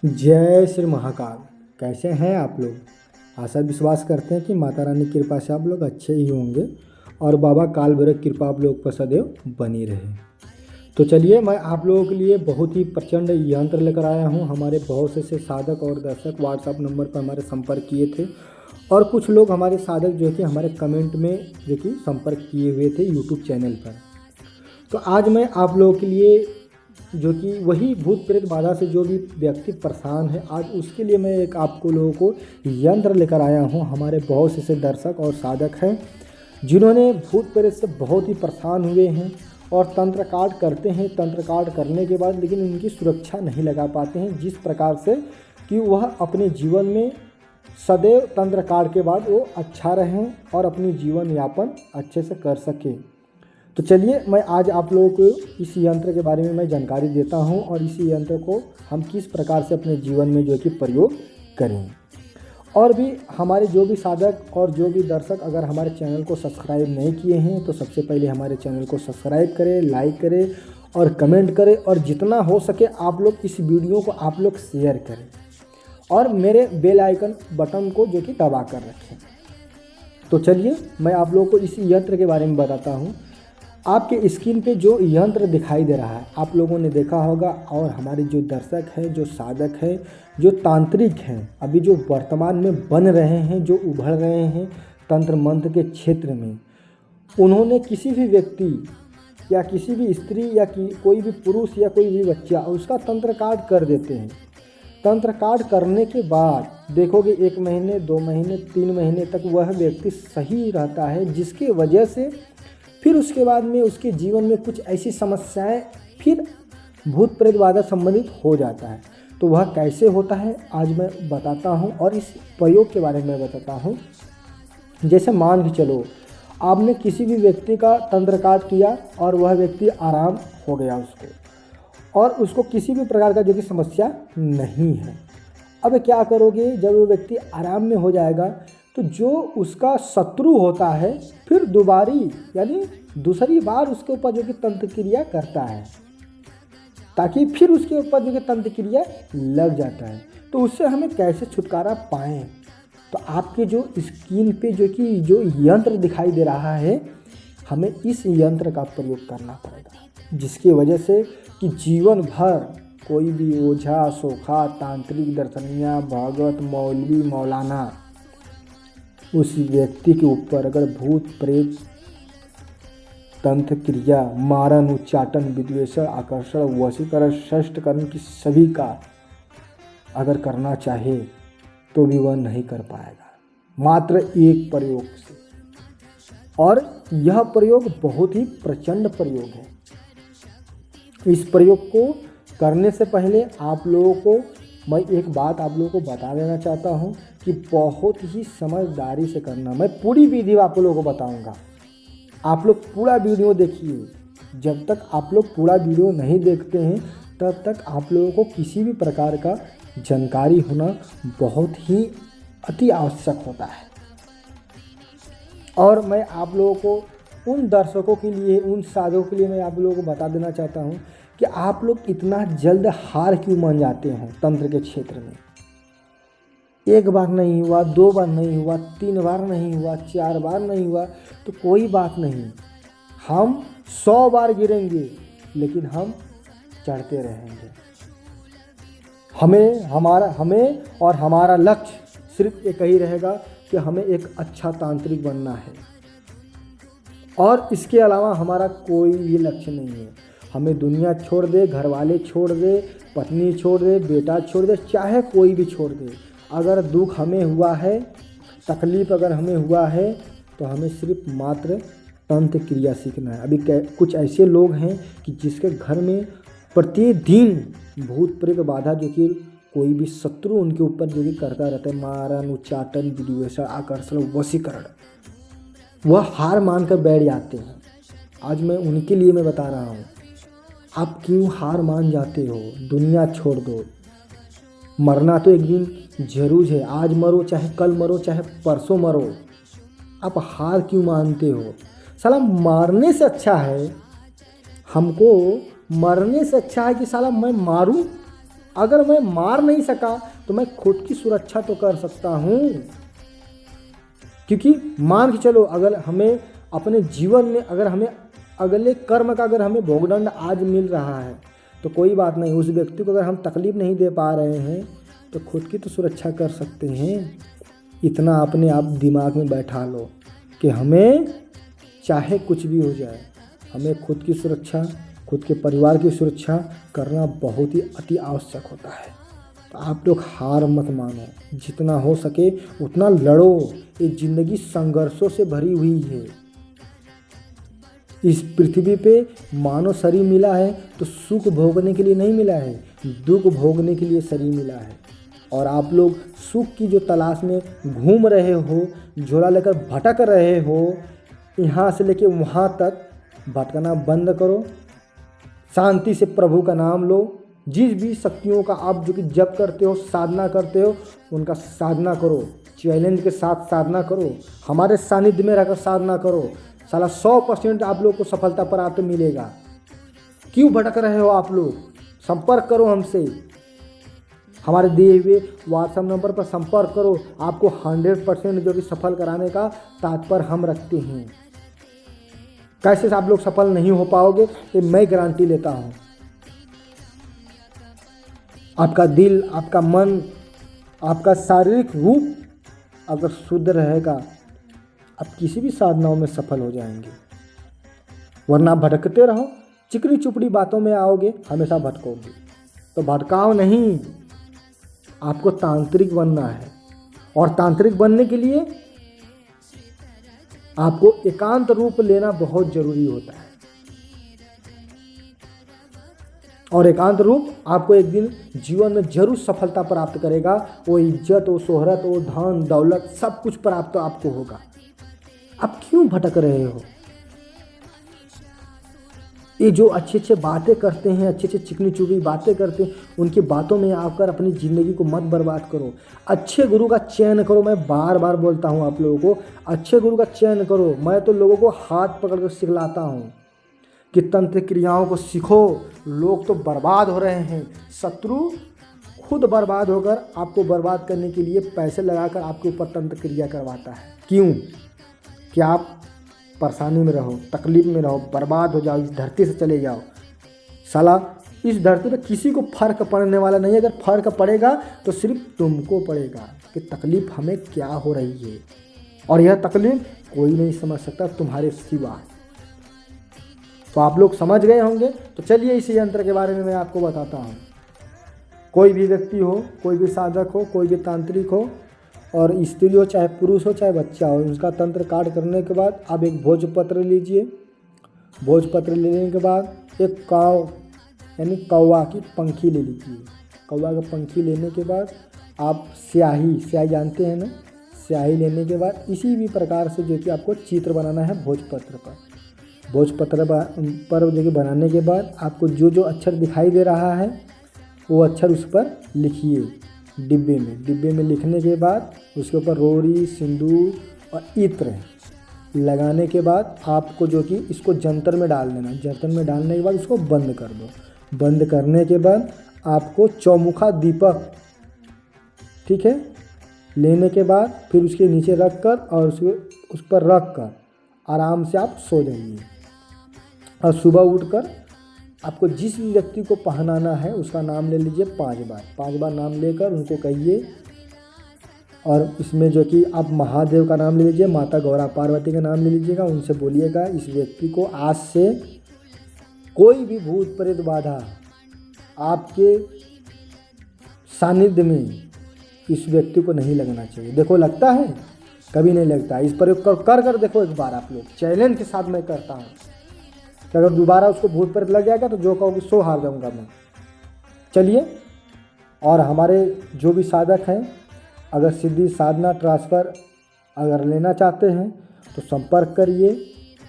जय श्री महाकाल। कैसे हैं आप लोग? आशा विश्वास करते हैं कि माता रानी की कृपा से आप लोग अच्छे ही होंगे और बाबा काल भैरव की कृपा आप लोग पर सदैव बनी रहे। तो चलिए, मैं आप लोगों के लिए बहुत ही प्रचंड यंत्र लेकर आया हूं। हमारे बहुत से साधक और दर्शक व्हाट्सएप नंबर पर हमारे संपर्क किए थे और कुछ लोग हमारे साधक जो कि हमारे कमेंट में जो कि संपर्क किए हुए थे यूट्यूब चैनल पर। तो आज मैं आप लोगों के लिए जो कि वही भूत प्रेत बाधा से जो भी व्यक्ति परेशान है, आज उसके लिए मैं एक आपको लोगों को यंत्र लेकर आया हूं। हमारे बहुत से दर्शक और साधक हैं जिन्होंने भूत प्रेत से बहुत ही परेशान हुए हैं और तंत्र काट करते हैं। तंत्र काट करने के बाद लेकिन उनकी सुरक्षा नहीं लगा पाते हैं, जिस प्रकार से कि वह अपने जीवन में सदैव तंत्र काट के बाद वो अच्छा रहें और अपनी जीवन यापन अच्छे से कर सकें। तो चलिए, मैं आज आप लोगों को इस यंत्र के बारे में मैं जानकारी देता हूं और इस यंत्र को हम किस प्रकार से अपने जीवन में जो कि प्रयोग करें। और भी हमारे जो भी साधक और जो भी दर्शक अगर हमारे चैनल को सब्सक्राइब नहीं किए हैं तो सबसे पहले हमारे चैनल को सब्सक्राइब करें, लाइक करें और कमेंट करें, और जितना हो सके आप लोग इस वीडियो को आप लोग शेयर करें और मेरे बेल आइकन बटन को जो कि दबा कर रखें। तो चलिए, मैं आप लोगों को इस यंत्र के बारे में बताता हूँ। आपके स्क्रीन पे जो यंत्र दिखाई दे रहा है आप लोगों ने देखा होगा, और हमारे जो दर्शक हैं, जो साधक हैं, जो तांत्रिक हैं, अभी जो वर्तमान में बन रहे हैं, जो उभर रहे हैं तंत्र मंत्र के क्षेत्र में, उन्होंने किसी भी व्यक्ति या किसी भी स्त्री या कोई भी पुरुष या कोई भी बच्चा उसका तंत्र काट कर देते हैं। तंत्र काट करने के बाद देखोगे 1 महीने, 2 महीने, 3 महीने तक वह व्यक्ति सही रहता है, जिसकी वजह से फिर उसके बाद में उसके जीवन में कुछ ऐसी समस्याएं फिर भूत प्रेत बाधा संबंधित हो जाता है। तो वह कैसे होता है आज मैं बताता हूं और इस प्रयोग के बारे में बताता हूं। जैसे मान के चलो आपने किसी भी व्यक्ति का तंत्र काट किया और वह व्यक्ति आराम हो गया उसको, और उसको किसी भी प्रकार का जो कि समस्या नहीं है। अब क्या करोगे? जब वो व्यक्ति आराम में हो जाएगा तो जो उसका शत्रु होता है फिर दोबारी यानी दूसरी बार उसके ऊपर जो कि तंत्र क्रिया करता है, ताकि फिर उसके ऊपर जो कि तंत्र क्रिया लग जाता है। तो उससे हमें कैसे छुटकारा पाएं? तो आपके जो स्क्रीन पे जो कि जो यंत्र दिखाई दे रहा है, हमें इस यंत्र का प्रयोग करना पड़ेगा, जिसकी वजह से कि जीवन भर कोई भी ओझा, सोखा, तांत्रिक, दर्शनिया, भगत, मौलवी, मौलाना उस व्यक्ति के ऊपर अगर भूत प्रेत तंत्र क्रिया, मारण, उच्चाटन, विद्वेषण, आकर्षण, वशीकरण, षष्ठकरण की सभी का अगर करना चाहे तो भी वह नहीं कर पाएगा, मात्र एक प्रयोग से। और यह प्रयोग बहुत ही प्रचंड प्रयोग है। इस प्रयोग को करने से पहले आप लोगों को मैं एक बात आप लोगों को बता देना चाहता हूं कि बहुत ही समझदारी से करना। मैं पूरी विधि आप लोगों को बताऊंगा, आप लोग पूरा वीडियो देखिए। जब तक आप लोग पूरा वीडियो नहीं देखते हैं तब तक आप लोगों को किसी भी प्रकार का जानकारी होना बहुत ही अति आवश्यक होता है। और मैं आप लोगों को उन दर्शकों के लिए, उन साधकों के लिए मैं आप लोगों को बता देना चाहता हूं कि आप लोग इतना जल्द हार क्यों मान जाते हैं तंत्र के क्षेत्र में। 1 बार नहीं हुआ, 2 बार नहीं हुआ, 3 बार नहीं हुआ, 4 बार नहीं हुआ तो कोई बात नहीं, हम 100 बार गिरेंगे लेकिन हम चढ़ते रहेंगे। हमें और हमारा लक्ष्य सिर्फ एक ही रहेगा कि हमें एक अच्छा तांत्रिक बनना है, और इसके अलावा हमारा कोई भी लक्ष्य नहीं है। हमें दुनिया छोड़ दे, घर वाले छोड़ दे, पत्नी छोड़ दे, बेटा छोड़ दे, चाहे कोई भी छोड़ दे, अगर दुख हमें हुआ है, तकलीफ़ अगर हमें हुआ है तो हमें सिर्फ मात्र तंत्र क्रिया सीखना है। अभी कुछ ऐसे लोग हैं कि जिसके घर में प्रतिदिन भूत प्रेत बाधा जो कि कोई भी शत्रु उनके ऊपर जो कि करता रहता है, मारण, उच्चाटन, विद्वेषण, आकर्षण, वशीकरण, वह हार मान कर बैठ जाते हैं। आज मैं उनके लिए मैं बता रहा हूँ, आप क्यों हार मान जाते हो? दुनिया छोड़ दो, मरना तो एक दिन जरूर है। आज मरो चाहे कल मरो चाहे परसों मरो, आप हार क्यों मानते हो? साला मारने से अच्छा है, हमको मरने से अच्छा है कि साला मैं मारूं अगर मैं मार नहीं सका तो मैं खुद की सुरक्षा तो कर सकता हूँ। क्योंकि मान के चलो, अगर हमें अपने जीवन में अगर हमें अगले कर्म का अगर हमें भोगदंड आज मिल रहा है तो कोई बात नहीं, उस व्यक्ति को अगर हम तकलीफ नहीं दे पा रहे हैं तो खुद की तो सुरक्षा कर सकते हैं। इतना अपने आप दिमाग में बैठा लो कि हमें चाहे कुछ भी हो जाए, हमें खुद की सुरक्षा, खुद के परिवार की सुरक्षा करना बहुत ही अति आवश्यक होता है। तो आप लोग हार मत मानो, जितना हो सके उतना लड़ो। ये ज़िंदगी संघर्षों से भरी हुई है। इस पृथ्वी पे मानव शरीर मिला है तो सुख भोगने के लिए नहीं मिला है, दुख भोगने के लिए शरीर मिला है। और आप लोग सुख की जो तलाश में घूम रहे हो, झोला लेकर भटक रहे हो, यहाँ से लेके वहाँ तक भटकना बंद करो। शांति से प्रभु का नाम लो। जिस भी शक्तियों का आप जो कि जप करते हो, साधना करते हो, उनका साधना करो। चैलेंज के साथ साधना करो, हमारे सानिध्य में रहकर साधना करो। साला 100% आप लोग को सफलता प्राप्त मिलेगा। क्यों भटक रहे हो आप लोग? संपर्क करो हमसे, हमारे दिए हुए व्हाट्सएप नंबर पर संपर्क करो। आपको 100% जो कि सफल कराने का तात्पर्य हम रखते हैं। कैसे आप लोग सफल नहीं हो पाओगे ये मैं गारंटी लेता हूँ। आपका दिल, आपका मन, आपका शारीरिक रूप अगर शुद्ध रहेगा, आप किसी भी साधनाओं में सफल हो जाएंगे। वरना भटकते रहो, चिकनी चुपड़ी बातों में आओगे, हमेशा भटकोगे। तो भटकाओ नहीं, आपको तांत्रिक बनना है। और तांत्रिक बनने के लिए आपको एकांत रूप लेना बहुत जरूरी होता है। और एकांत रूप आपको एक दिन जीवन में जरूर सफलता प्राप्त करेगा। वो इज्जत, वो शोहरत, वो धन दौलत सब कुछ प्राप्त आपको होगा। आप क्यों भटक रहे हो? ये जो अच्छे अच्छे बातें करते हैं, अच्छे अच्छे चिकनी चुपड़ी बातें करते हैं, उनकी बातों में आकर अपनी ज़िंदगी को मत बर्बाद करो। अच्छे गुरु का चयन करो। मैं बार बार बोलता हूँ आप लोगों को, अच्छे गुरु का चयन करो। मैं तो लोगों को हाथ पकड़ कर सिखलाता हूँ कि तंत्र क्रियाओं को सीखो। लोग तो बर्बाद हो रहे हैं। शत्रु खुद बर्बाद होकर आपको बर्बाद करने के लिए पैसे लगाकर आपके ऊपर तंत्र क्रिया करवाता है। क्यों? कि आप परेशानी में रहो, तकलीफ में रहो, बर्बाद हो जाओ, इस धरती से चले जाओ। साला इस धरती पे किसी को फ़र्क पड़ने वाला नहीं है। अगर फ़र्क पड़ेगा तो सिर्फ तुमको पड़ेगा कि तकलीफ़ हमें क्या हो रही है। और यह तकलीफ़ कोई नहीं समझ सकता तुम्हारे सिवा। तो आप लोग समझ गए होंगे। तो चलिए इसी यंत्र के बारे में मैं आपको बताता हूँ। कोई भी व्यक्ति हो, कोई भी साधक हो, कोई भी तांत्रिक हो, और स्त्री हो चाहे पुरुष हो चाहे बच्चा हो, उसका तंत्र काट करने के बाद आप एक भोजपत्र लीजिए। भोजपत्र लेने के बाद एक काव यानी कौवा की पंखी ले लीजिए। कौवा का पंखी लेने के बाद आप स्याही जानते हैं ना, स्याही लेने के बाद इसी भी प्रकार से जो कि आपको चित्र बनाना है भोजपत्र पर। भोजपत्र पर जो कि बनाने के बाद आपको जो जो अक्षर दिखाई दे रहा है वो अक्षर उस पर लिखिए डिब्बे में। डिब्बे में लिखने के बाद उसके ऊपर रोरी, सिंदूर और इत्र लगाने के बाद आपको जो कि इसको जंतर में डाल देना। जंतर में डालने के बाद उसको बंद कर दो। बंद करने के बाद आपको चौमुखा दीपक, ठीक है, लेने के बाद फिर उसके नीचे रख कर और उस पर रख कर आराम से आप सो जाइए। और सुबह उठकर आपको जिस भी व्यक्ति को पहनाना है उसका नाम ले लीजिए 5 बार। 5 बार नाम लेकर उनको कहिए। और इसमें जो कि आप महादेव का नाम ले लीजिए, माता गौरा पार्वती का नाम ले लीजिएगा। उनसे बोलिएगा इस व्यक्ति को आज से कोई भी भूत प्रेत बाधा आपके सानिध्य में इस व्यक्ति को नहीं लगना चाहिए। देखो लगता है? कभी नहीं लगता। इस प्रयोग कर देखो एक बार आप लोग। चैलेंज के साथ मैं करता हूँ कि अगर दोबारा उसको भूत प्रेत लग जाएगा तो जो कहोगे सो हार जाऊँगा मैं। चलिए, और हमारे जो भी साधक हैं अगर सिद्धि साधना ट्रांसफ़र अगर लेना चाहते हैं तो संपर्क करिए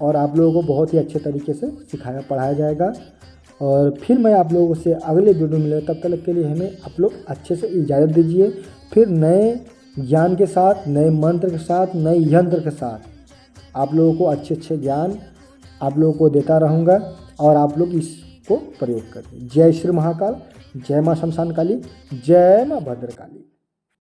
और आप लोगों को बहुत ही अच्छे तरीके से सिखाया पढ़ाया जाएगा। और फिर मैं आप लोगों से अगले वीडियो में तब तक के लिए हमें आप लोग अच्छे से इजाज़त दीजिए। फिर नए ज्ञान के साथ, नए मंत्र के साथ, नए यंत्र के साथ आप लोगों को अच्छे अच्छे ज्ञान आप लोगों को देता रहूँगा और आप लोग इसको प्रयोग करिए। जय श्री महाकाल। जय माँ शमशान काली, जय माँ भद्रकाली।